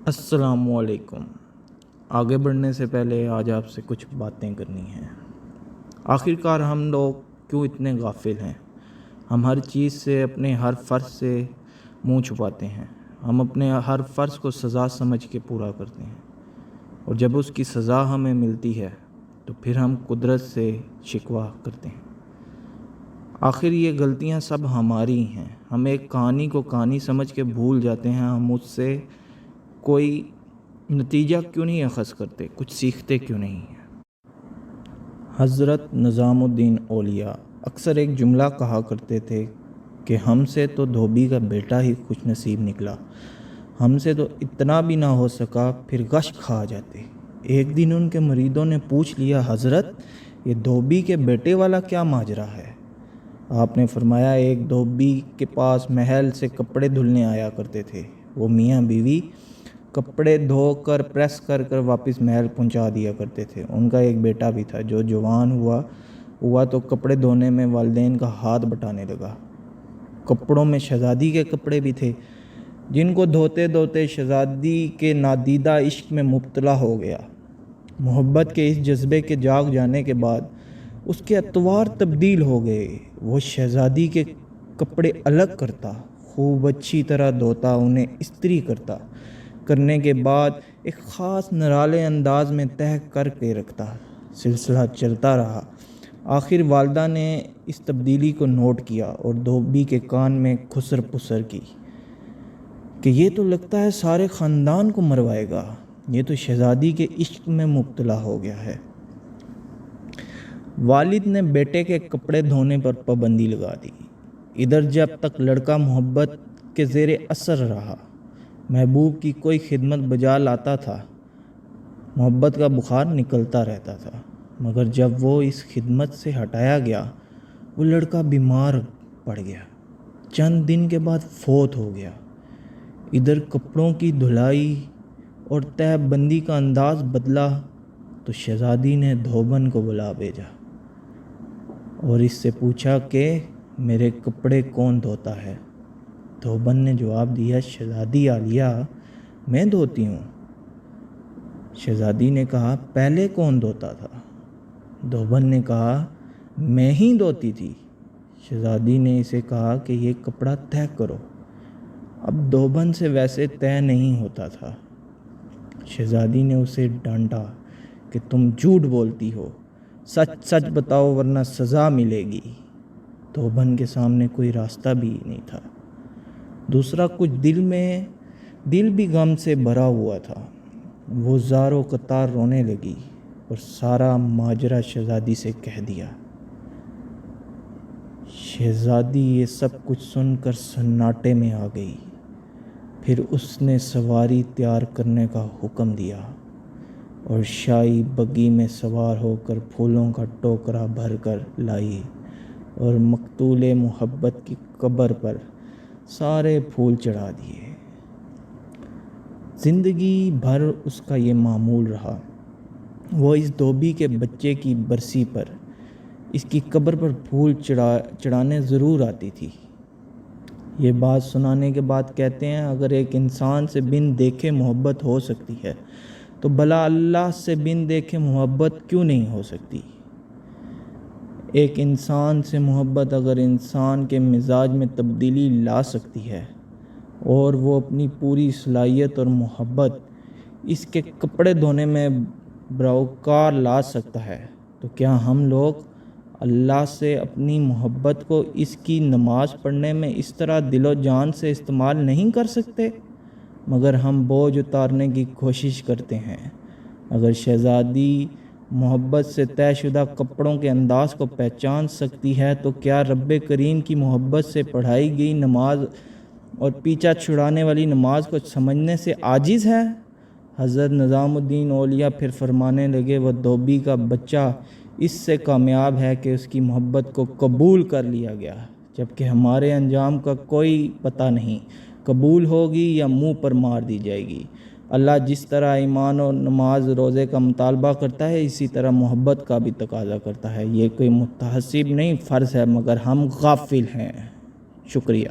السلام علیکم۔ آگے بڑھنے سے پہلے آج آپ سے کچھ باتیں کرنی ہیں۔ آخرکار ہم لوگ کیوں اتنے غافل ہیں؟ ہم ہر چیز سے، اپنے ہر فرض سے منہ چھپاتے ہیں۔ ہم اپنے ہر فرض کو سزا سمجھ کے پورا کرتے ہیں، اور جب اس کی سزا ہمیں ملتی ہے تو پھر ہم قدرت سے شکوہ کرتے ہیں۔ آخر یہ غلطیاں سب ہماری ہیں۔ ہم ایک کہانی کو کہانی سمجھ کے بھول جاتے ہیں۔ ہم اس سے کوئی نتیجہ کیوں نہیں اخذ کرتے، کچھ سیکھتے کیوں نہیں ہیں؟ حضرت نظام الدین اولیاء اکثر ایک جملہ کہا کرتے تھے کہ ہم سے تو دھوبی کا بیٹا ہی خوش نصیب نکلا، ہم سے تو اتنا بھی نہ ہو سکا، پھر غش کھا جاتے۔ ایک دن ان کے مریدوں نے پوچھ لیا، حضرت یہ دھوبی کے بیٹے والا کیا ماجرا ہے؟ آپ نے فرمایا، ایک دھوبی کے پاس محل سے کپڑے دھلنے آیا کرتے تھے۔ وہ میاں بیوی کپڑے دھو کر پریس کر واپس محل پہنچا دیا کرتے تھے۔ ان کا ایک بیٹا بھی تھا جو جوان ہوا تو کپڑے دھونے میں والدین کا ہاتھ بٹانے لگا۔ کپڑوں میں شہزادی کے کپڑے بھی تھے، جن کو دھوتے دھوتے شہزادی کے نادیدہ عشق میں مبتلا ہو گیا۔ محبت کے اس جذبے کے جاگ جانے کے بعد اس کے اطوار تبدیل ہو گئے۔ وہ شہزادی کے کپڑے الگ کرتا، خوب اچھی طرح دھوتا، انہیں استری کرنے کے بعد ایک خاص نرالے انداز میں تہہ کر کے رکھتا۔ سلسلہ چلتا رہا۔ آخر والدہ نے اس تبدیلی کو نوٹ کیا اور دھوبی کے کان میں خسر پسر کی کہ یہ تو لگتا ہے سارے خاندان کو مروائے گا، یہ تو شہزادی کے عشق میں مبتلا ہو گیا ہے۔ والد نے بیٹے کے کپڑے دھونے پر پابندی لگا دی۔ ادھر جب تک لڑکا محبت کے زیر اثر رہا، محبوب کی کوئی خدمت بجا لاتا تھا، محبت کا بخار نکلتا رہتا تھا، مگر جب وہ اس خدمت سے ہٹایا گیا، وہ لڑکا بیمار پڑ گیا، چند دن کے بعد فوت ہو گیا۔ ادھر کپڑوں کی دھلائی اور تہہ بندی کا انداز بدلا تو شہزادی نے دھوبن کو بلا بھیجا اور اس سے پوچھا کہ میرے کپڑے کون دھوتا ہے؟ دھوبن نے جواب دیا، شہزادی عالیہ میں دھوتی ہوں۔ شہزادی نے کہا، پہلے کون دھوتا تھا؟ دھوبن نے کہا، میں ہی دھوتی تھی۔ شہزادی نے اسے کہا کہ یہ کپڑا تہہ کرو۔ اب دھوبن سے ویسے تہہ نہیں ہوتا تھا۔ شہزادی نے اسے ڈانٹا کہ تم جھوٹ بولتی ہو، سچ سچ بتاؤ ورنہ سزا ملے گی۔ دھوبن کے سامنے کوئی راستہ بھی نہیں تھا۔ دوسرا کچھ دل بھی غم سے بھرا ہوا تھا۔ وہ زار و قطار رونے لگی اور سارا ماجرا شہزادی سے کہہ دیا۔ شہزادی یہ سب کچھ سن کر سناٹے میں آ گئی۔ پھر اس نے سواری تیار کرنے کا حکم دیا اور شاہی بگی میں سوار ہو کر پھولوں کا ٹوکرا بھر کر لائی اور مقتول محبت کی قبر پر سارے پھول چڑھا دیے۔ زندگی بھر اس کا یہ معمول رہا۔ وہ اس دھوبی کے بچے کی برسی پر اس کی قبر پر پھول چڑھانے ضرور آتی تھی۔ یہ بات سنانے کے بعد کہتے ہیں، اگر ایک انسان سے بن دیکھے محبت ہو سکتی ہے تو بھلا اللہ سے بن دیکھے محبت کیوں نہیں ہو سکتی؟ ایک انسان سے محبت اگر انسان کے مزاج میں تبدیلی لا سکتی ہے اور وہ اپنی پوری صلاحیت اور محبت اس کے کپڑے دھونے میں بروکار لا سکتا ہے، تو کیا ہم لوگ اللہ سے اپنی محبت کو اس کی نماز پڑھنے میں اس طرح دل و جان سے استعمال نہیں کر سکتے؟ مگر ہم بوجھ اتارنے کی کوشش کرتے ہیں۔ اگر شہزادی محبت سے طے شدہ کپڑوں کے انداز کو پہچان سکتی ہے تو کیا رب کریم کی محبت سے پڑھائی گئی نماز اور پیچھا چھڑانے والی نماز کو سمجھنے سے عاجز ہے؟ حضرت نظام الدین اولیاء پھر فرمانے لگے، وہ دھوبی کا بچہ اس سے کامیاب ہے کہ اس کی محبت کو قبول کر لیا گیا، جبکہ ہمارے انجام کا کوئی پتہ نہیں، قبول ہوگی یا منہ پر مار دی جائے گی۔ اللہ جس طرح ایمان اور نماز روزے کا مطالبہ کرتا ہے، اسی طرح محبت کا بھی تقاضا کرتا ہے۔ یہ کوئی متحسب نہیں، فرض ہے، مگر ہم غافل ہیں۔ شکریہ۔